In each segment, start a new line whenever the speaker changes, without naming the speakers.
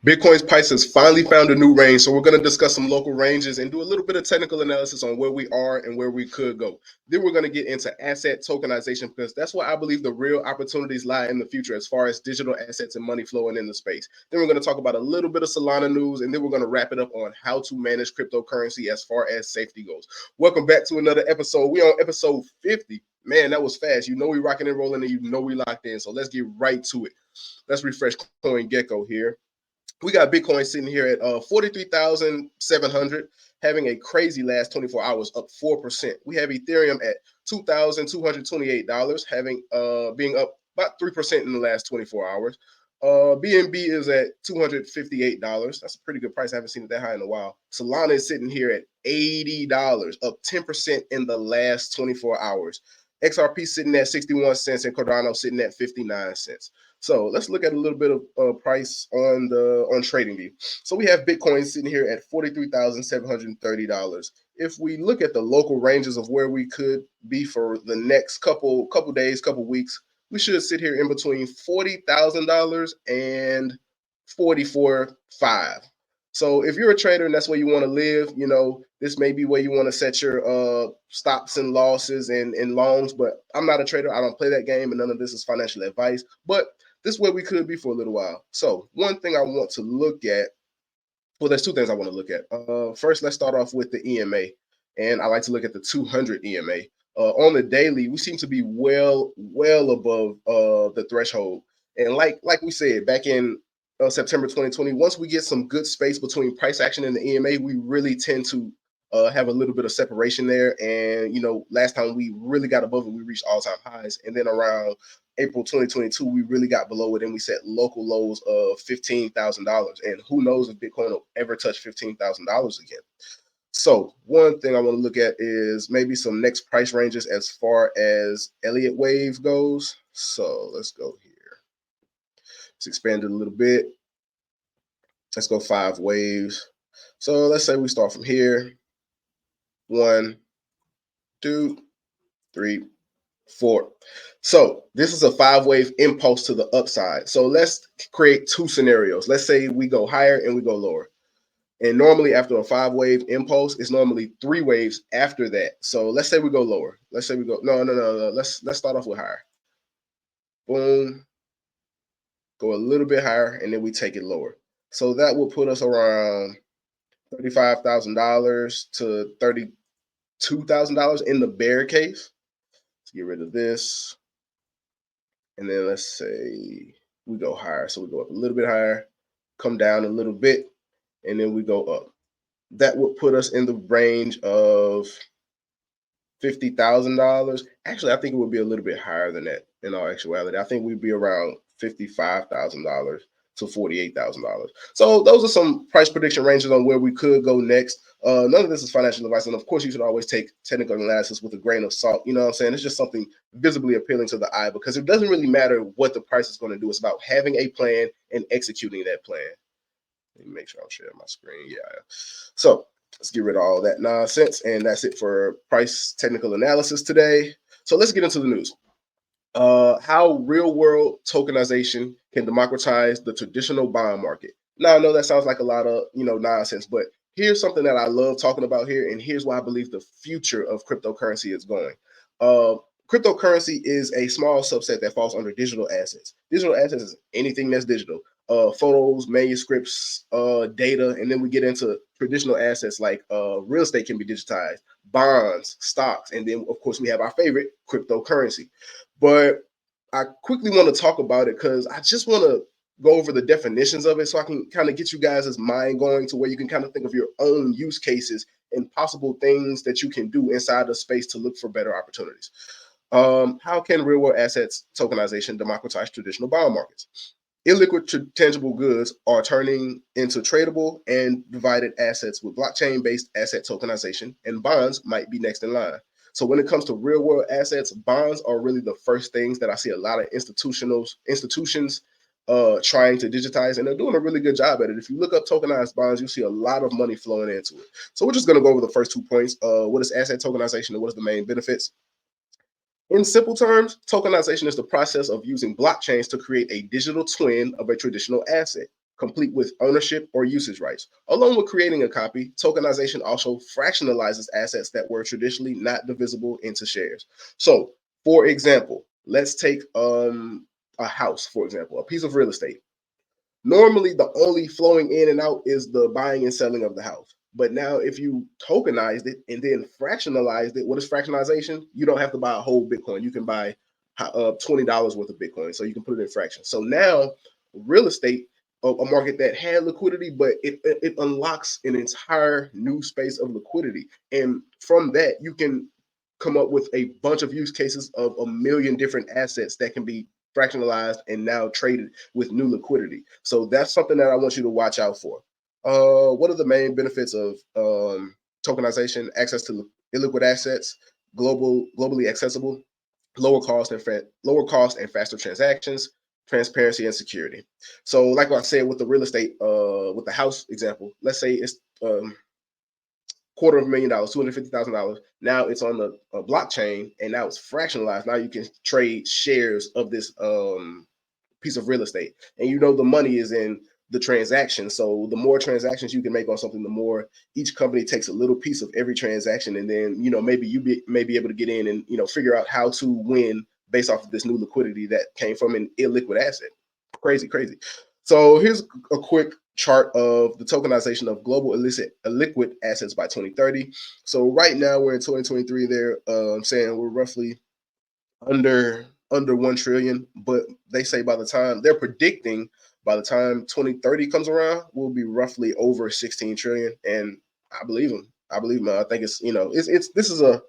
Bitcoin's price has finally found a new range, so we're going to discuss some local ranges and do a little bit of technical analysis on where we are and where we could go. Then we're going to get into asset tokenization because that's where I believe the real opportunities lie in the future as far as digital assets and money flowing in the space. Then we're going to talk about a little bit of Solana news, and then we're going to wrap it up on how to manage cryptocurrency as far as safety goes. Welcome back to another episode. We on episode 50. Man, that was fast. You know we rocking and rolling, and you know we locked in. So let's get right to it. Let's refresh CoinGecko here. We got Bitcoin sitting here at 43,700, having a crazy last 24 hours, up 4%. We have Ethereum at $2,228, having being up about 3% in the last 24 hours. BNB is at $258. That's a pretty good price. I haven't seen it that high in a while. Solana is sitting here at $80, up 10% in the last 24 hours. XRP sitting at 61 cents and Cardano sitting at 59 cents. So let's look at a little bit of price on TradingView. So we have Bitcoin sitting here at $43,730. If we look at the local ranges of where we could be for the next couple days, couple weeks, we should sit here in between $40,000 and $44,500. So if you're a trader and that's where you want to live, you know, this may be where you want to set your stops and losses and longs, but I'm not a trader. I don't play that game, and none of this is financial advice, but this is where we could be for a little while. So one thing I want to look at, well, there's two things I want to look at. First, let's start off with the EMA, and I like to look at the 200 EMA. On the daily, we seem to be well above the threshold. And like we said, back in September 2020, once we get some good space between price action and the EMA, we really tend to have a little bit of separation there. And, you know, last time we really got above it, we reached all-time highs. And then around April 2022, we really got below it and we set local lows of $15,000. And who knows if Bitcoin will ever touch $15,000 again. So one thing I want to look at is maybe some next price ranges as far as Elliott Wave goes. So let's go here. Let's expand it a little bit. Let's go 5 waves. So let's say we start from here. 1, 2, 3, 4. So this is a 5-wave impulse to the upside. So let's create 2 scenarios. Let's say we go higher and we go lower. And normally after a 5-wave impulse, it's normally 3 waves after that. So let's say we go lower. Let's say we go, no. Let's start off with higher. Boom. Go a little bit higher, and then we take it lower. So that will put us around $35,000 to $32,000 in the bear case. Let's get rid of this. And then let's say we go higher. So we go up a little bit higher, come down a little bit, and then we go up. That would put us in the range of $50,000. Actually, I think it would be a little bit higher than that in all actuality. I think we'd be around $55,000 to $48,000. So those are some price prediction ranges on where we could go next. None of this is financial advice. And of course, you should always take technical analysis with a grain of salt. You know what I'm saying? It's just something visibly appealing to the eye because it doesn't really matter what the price is going to do. It's about having a plan and executing that plan. Let me make sure I'm sharing my screen. Yeah. So let's get rid of all that nonsense. And that's it for price technical analysis today. So let's get into the news. How real-world tokenization can democratize the traditional bond market. Now, I know that sounds like a lot of nonsense, but here's something that I love talking about here, and here's why I believe the future of cryptocurrency is going. Cryptocurrency is a small subset that falls under digital assets. Digital assets is anything that's digital. Photos, manuscripts, data, and then we get into traditional assets like real estate can be digitized, bonds, stocks, and then of course we have our favorite, cryptocurrency. But I quickly want to talk about it because I just want to go over the definitions of it so I can kind of get you guys' mind going to where you can kind of think of your own use cases and possible things that you can do inside the space to look for better opportunities. How can real-world assets tokenization democratize traditional bond markets? Illiquid tangible goods are turning into tradable and divided assets with blockchain-based asset tokenization, and bonds might be next in line. So when it comes to real-world assets, bonds are really the first things that I see a lot of institutions trying to digitize, and they're doing a really good job at it. If you look up tokenized bonds, you see a lot of money flowing into it. So we're just going to go over the first 2 points. What is asset tokenization and what is the main benefits? In simple terms, tokenization is the process of using blockchains to create a digital twin of a traditional asset. complete with ownership or usage rights. Along with creating a copy, tokenization also fractionalizes assets that were traditionally not divisible into shares. So, for example, let's take a house, for example, a piece of real estate. Normally, the only flowing in and out is the buying and selling of the house. But now, if you tokenized it and then fractionalized it, what is fractionalization? You don't have to buy a whole Bitcoin. You can buy $20 worth of Bitcoin. So you can put it in fractions. So now, real estate, a market that had liquidity, but it unlocks an entire new space of liquidity. And from that, you can come up with a bunch of use cases of a million different assets that can be fractionalized and now traded with new liquidity. So that's something that I want you to watch out for. What are the main benefits of tokenization? Access to illiquid assets, globally accessible, lower cost and faster transactions, transparency and security. So, like I said with the real estate, with the house example, let's say it's $250,000, $250,000. Now it's on the blockchain, and now it's fractionalized. Now you can trade shares of this piece of real estate, and you know the money is in the transaction. So the more transactions you can make on something, the more each company takes a little piece of every transaction, and then maybe you may be able to get in and figure out how to win based off of this new liquidity that came from an illiquid asset. Crazy, crazy. So here's a quick chart of the tokenization of global illiquid assets by 2030. So right now we're in 2023. They're saying we're roughly under 1 trillion, but they say they're predicting by the time 2030 comes around, we'll be roughly over 16 trillion. And I believe them. I think it's this is a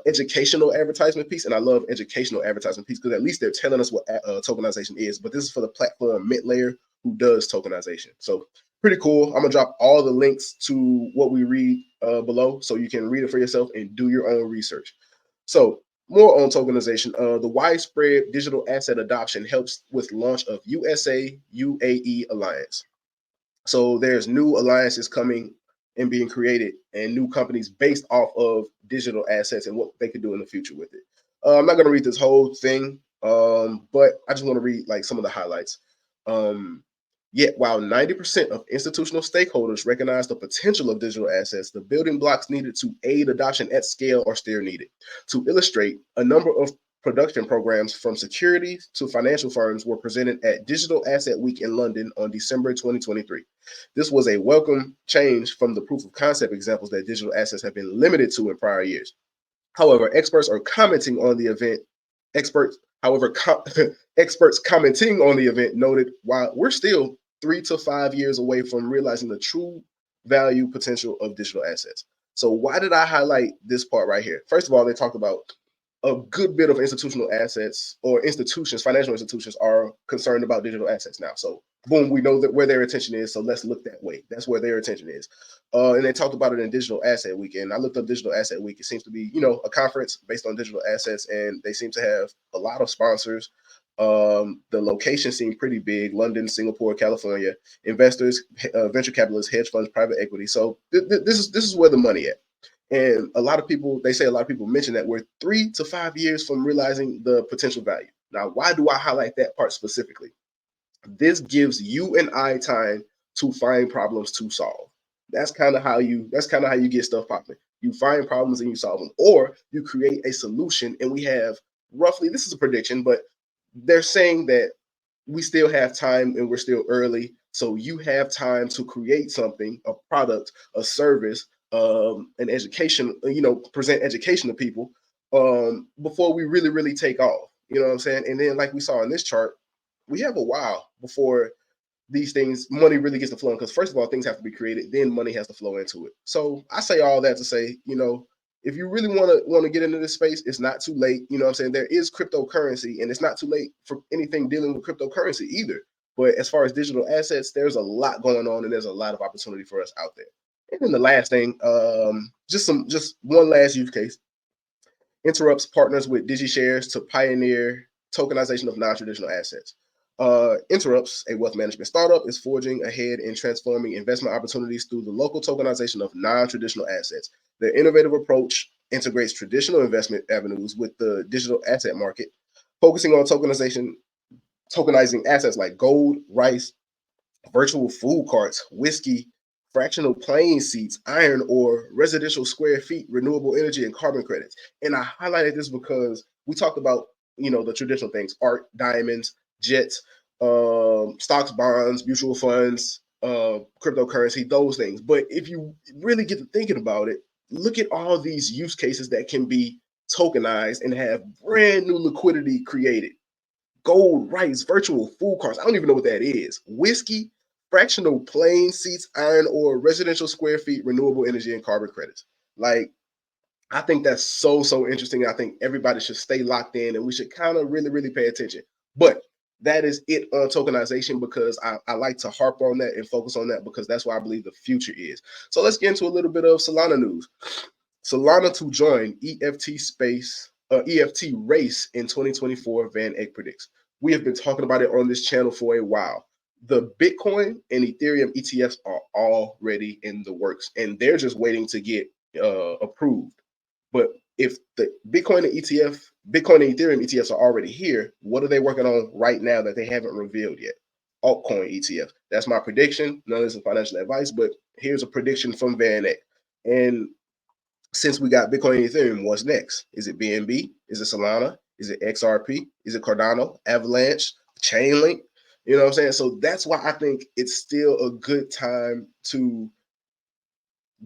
educational advertisement piece, and I love educational advertisement piece because at least they're telling us what tokenization is. But this is for the platform Mint Layer, who does tokenization. So pretty cool. I'm gonna drop all the links to what we read below, so you can read it for yourself and do your own research. So more on tokenization. The widespread digital asset adoption helps with launch of USA-UAE Alliance. So there's new alliances coming and being created, and new companies based off of digital assets and what they could do in the future with it. I'm not going to read this whole thing, but I just want to read like some of the highlights. Yet, while 90% of institutional stakeholders recognize the potential of digital assets, the building blocks needed to aid adoption at scale are still needed. To illustrate, a number of production programs from securities to financial firms were presented at Digital Asset Week in London on December 2023. This was a welcome change from the proof of concept examples that digital assets have been limited to in prior years. However, experts commenting on the event noted while we're still 3 to 5 years away from realizing the true value potential of digital assets. So why did I highlight this part right here? First of all, they talked about a good bit of institutional assets or financial institutions are concerned about digital assets now. So boom, we know that where their attention is. So let's look that way. That's where their attention is. And they talked about it in Digital Asset Week. And I looked up Digital Asset Week. It seems to be, a conference based on digital assets, and they seem to have a lot of sponsors. The location seemed pretty big: London, Singapore, California. Investors, venture capitalists, hedge funds, private equity. So this is where the money at. And a lot of people mention that we're 3 to 5 years from realizing the potential value. Now, why do I highlight that part specifically? This gives you and I time to find problems to solve. That's kind of how you get stuff popping. You find problems and you solve them, or you create a solution. And we have roughly, this is a prediction, but they're saying that we still have time and we're still early. So you have time to create something, a product, a service, an education, present education to people before we really, really take off. You know what I'm saying? And then, like we saw in this chart, we have a while before these things, money really gets to flowing. Because first of all, things have to be created, then money has to flow into it. So I say all that to say, if you really want to get into this space, it's not too late. You know what I'm saying? There is cryptocurrency, and it's not too late for anything dealing with cryptocurrency either. But as far as digital assets, there's a lot going on, and there's a lot of opportunity for us out there. And then the last thing, just one last use case. Interrupts partners with DigiShares to pioneer tokenization of non-traditional assets. Interrupts, a wealth management startup, is forging ahead in transforming investment opportunities through the local tokenization of non-traditional assets. Their innovative approach integrates traditional investment avenues with the digital asset market, focusing on tokenizing assets like gold, rice, virtual food carts, whiskey, fractional plane seats, iron ore, residential square feet, renewable energy, and carbon credits. And I highlighted this because we talked about, the traditional things: art, diamonds, jets, stocks, bonds, mutual funds, cryptocurrency, those things. But if you really get to thinking about it, look at all these use cases that can be tokenized and have brand new liquidity created. Gold, rice, virtual food carts. I don't even know what that is. Whiskey, fractional plane seats, iron ore, residential square feet, renewable energy, and carbon credits. Like, I think that's so interesting. I think everybody should stay locked in, and we should kind of really pay attention. But that is it on tokenization, because I like to harp on that and focus on that, because that's where I believe the future is. So let's get into a little bit of Solana news. Solana to join EFT race in 2024, Van Eck predicts. We have been talking about it on this channel for a while. The Bitcoin and Ethereum ETFs are already in the works, and they're just waiting to get approved. But if the Bitcoin and Ethereum ETFs are already here, what are they working on right now that they haven't revealed yet? Altcoin ETFs. That's my prediction. None of this is financial advice, but here's a prediction from Van Eck. And since we got Bitcoin and Ethereum, what's next? Is it BNB? Is it Solana? Is it XRP? Is it Cardano? Avalanche? Chainlink? You know what I'm saying? So that's why I think it's still a good time to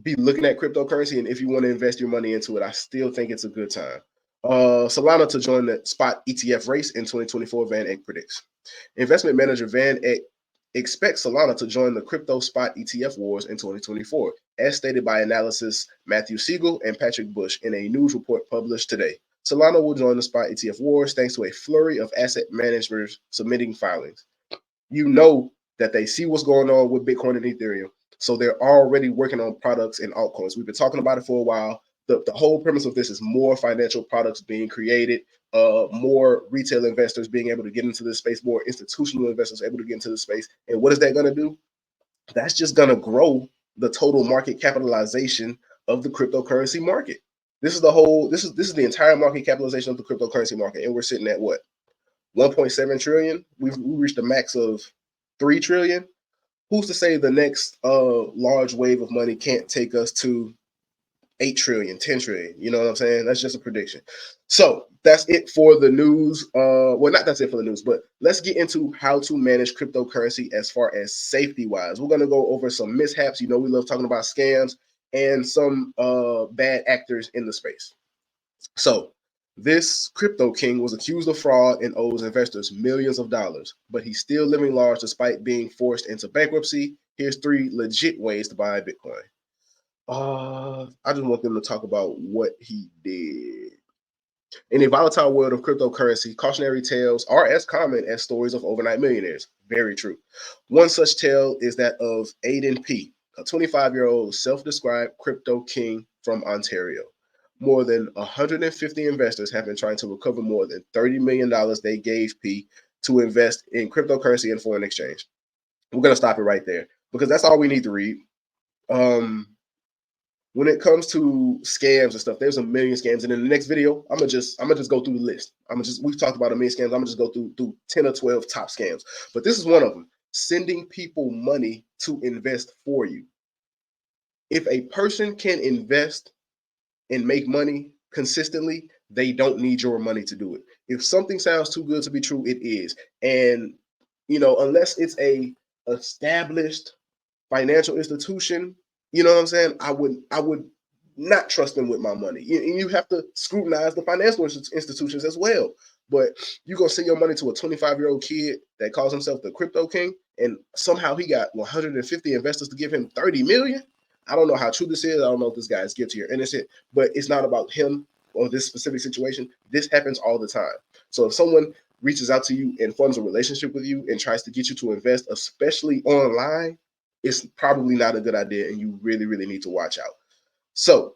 be looking at cryptocurrency. And if you want to invest your money into it, I still think it's a good time. Solana to join the spot ETF race in 2024, Van Eck predicts. Investment manager Van Eck expects Solana to join the crypto spot ETF wars in 2024, as stated by analysts Matthew Siegel and Patrick Bush in a news report published today. Solana will join the spot ETF wars thanks to a flurry of asset managers submitting filings. You know that they see what's going on with Bitcoin and Ethereum, so they're already working on products and altcoins. We've been talking about it for a while. The whole premise of this is more financial products being created, more retail investors being able to get into this space, more institutional investors able to get into this space. And what is that going to do? That's just going to grow the total market capitalization of the cryptocurrency market. This is the entire market capitalization of the cryptocurrency market, and we're sitting at what? 1.7 trillion. We reached a max of 3 trillion. Who's to say the next large wave of money can't take us to 8 trillion, 10 trillion? You know what I'm saying? That's just a prediction. So that's it for the news. That's it for the news, but let's get into how to manage cryptocurrency as far as safety wise. We're going to go over some mishaps. We love talking about scams and some bad actors in the space. So this crypto king was accused of fraud and owes investors millions of dollars, but he's still living large despite being forced into bankruptcy. Here's 3 legit ways to buy Bitcoin. I just want them to talk about what he did. In a volatile world of cryptocurrency, cautionary tales are as common as stories of overnight millionaires. Very true. One such tale is that of Aidan P., a 25-year-old self-described crypto king from Ontario. More than 150 investors have been trying to recover more than $30 million they gave P to invest in cryptocurrency and foreign exchange. We're going to stop it right there, because that's all we need to read. When it comes to scams and stuff, there's a million scams. And in the next video, I'm gonna just go through the list. We've talked about a million scams. I'm gonna just go through 10 or 12 top scams. But this is one of them: sending people money to invest for you. If a person can invest and make money consistently, they don't need your money to do it. If something sounds too good to be true, it is. And unless it's a established financial institution, you know what I'm saying, I would not trust them with my money. And you have to scrutinize the financial institutions as well. But you're going to send your money to a 25-year-old kid that calls himself the crypto king, and somehow he got 150 investors to give him 30 million. I don't know how true this is. I don't know if this guy is guilty or innocent, but it's not about him or this specific situation. This happens all the time. So if someone reaches out to you and forms a relationship with you and tries to get you to invest, especially online, it's probably not a good idea, and you really need to watch out. So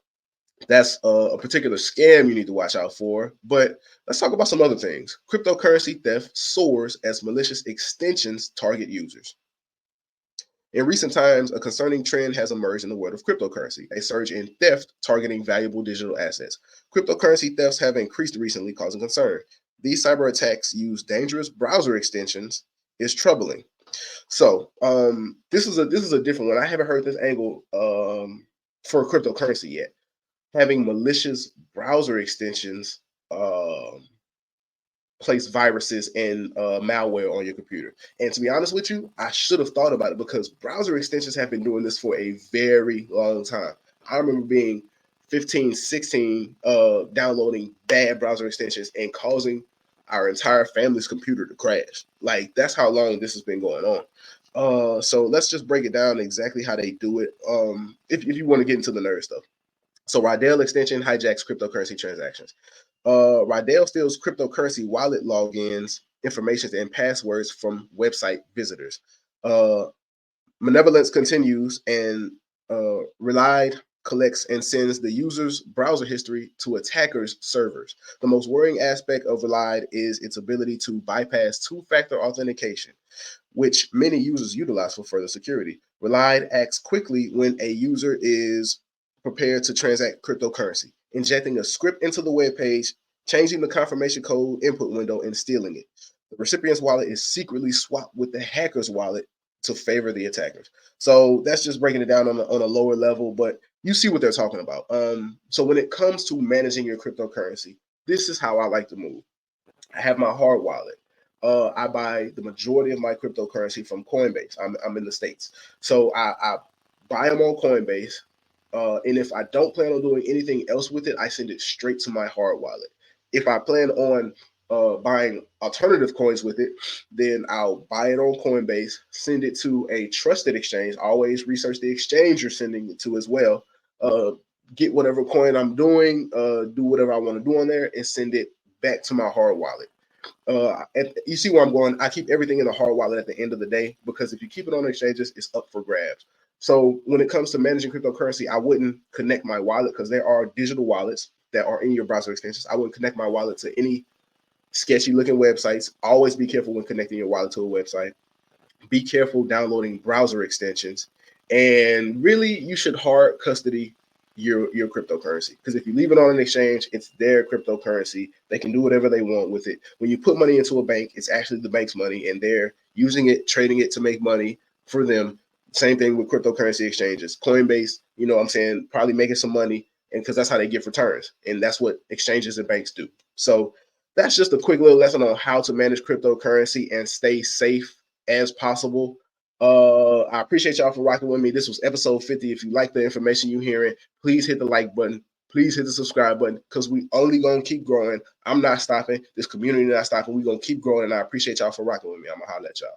that's a particular scam you need to watch out for. But let's talk about some other things. Cryptocurrency theft soars as malicious extensions target users. In recent times, a concerning trend has emerged in the world of cryptocurrency: a surge in theft targeting valuable digital assets. Cryptocurrency thefts have increased recently, causing concern. These cyber attacks use dangerous browser extensions is troubling. So this is a different one. I haven't heard this angle for cryptocurrency yet. Having malicious browser extensions place viruses and malware on your computer. And to be honest with you, I should have thought about it because browser extensions have been doing this for a very long time. I remember being 15, 16, downloading bad browser extensions and causing our entire family's computer to crash. Like, that's how long this has been going on. So let's just break it down exactly how they do it. If you want to get into the nerd stuff. So Rydell extension hijacks cryptocurrency transactions. Rydell steals cryptocurrency wallet logins, information, and passwords from website visitors. Uh, Malevolence continues, and Relied collects and sends the user's browser history to attackers' servers. The most worrying aspect of Relied is its ability to bypass two-factor authentication, which many users utilize for further security. Relied acts quickly when a user is prepared to transact cryptocurrency, injecting a script into the web page, changing the confirmation code input window, and stealing it. The recipient's wallet is secretly swapped with the hacker's wallet to favor the attackers. So that's just breaking it down on a lower level, but you see what they're talking about. So when it comes to managing your cryptocurrency, this is how I like to move. I have my hard wallet. I buy the majority of my cryptocurrency from Coinbase. I'm in the States. So I buy them on Coinbase. And if I don't plan on doing anything else with it, I send it straight to my hard wallet. If I plan on buying alternative coins with it, then I'll buy it on Coinbase, send it to a trusted exchange. Always research the exchange you're sending it to as well. Get whatever coin I'm doing, do whatever I want to do on there, and send it back to my hard wallet. You see where I'm going. I keep everything in a hard wallet at the end of the day because if you keep it on exchanges, it's up for grabs. So when it comes to managing cryptocurrency, I wouldn't connect my wallet because there are digital wallets that are in your browser extensions. I wouldn't connect my wallet to any sketchy looking websites. Always be careful when connecting your wallet to a website. Be careful downloading browser extensions. And really, you should hard custody your cryptocurrency, because if you leave it on an exchange, it's their cryptocurrency. They can do whatever they want with it. When you put money into a bank, it's actually the bank's money, and they're using it, trading it to make money for them. Same thing with cryptocurrency exchanges. Coinbase, you know what I'm saying, probably making some money, and because that's how they get returns, and that's what exchanges and banks do. So that's just a quick little lesson on how to manage cryptocurrency and stay safe as possible. I appreciate y'all for rocking with me. This was episode 50. If you like the information you're hearing, please hit the like button. Please hit the subscribe button because we only going to keep growing. I'm not stopping. This community not stopping. We're going to keep growing, and I appreciate y'all for rocking with me. I'm going to holler at y'all.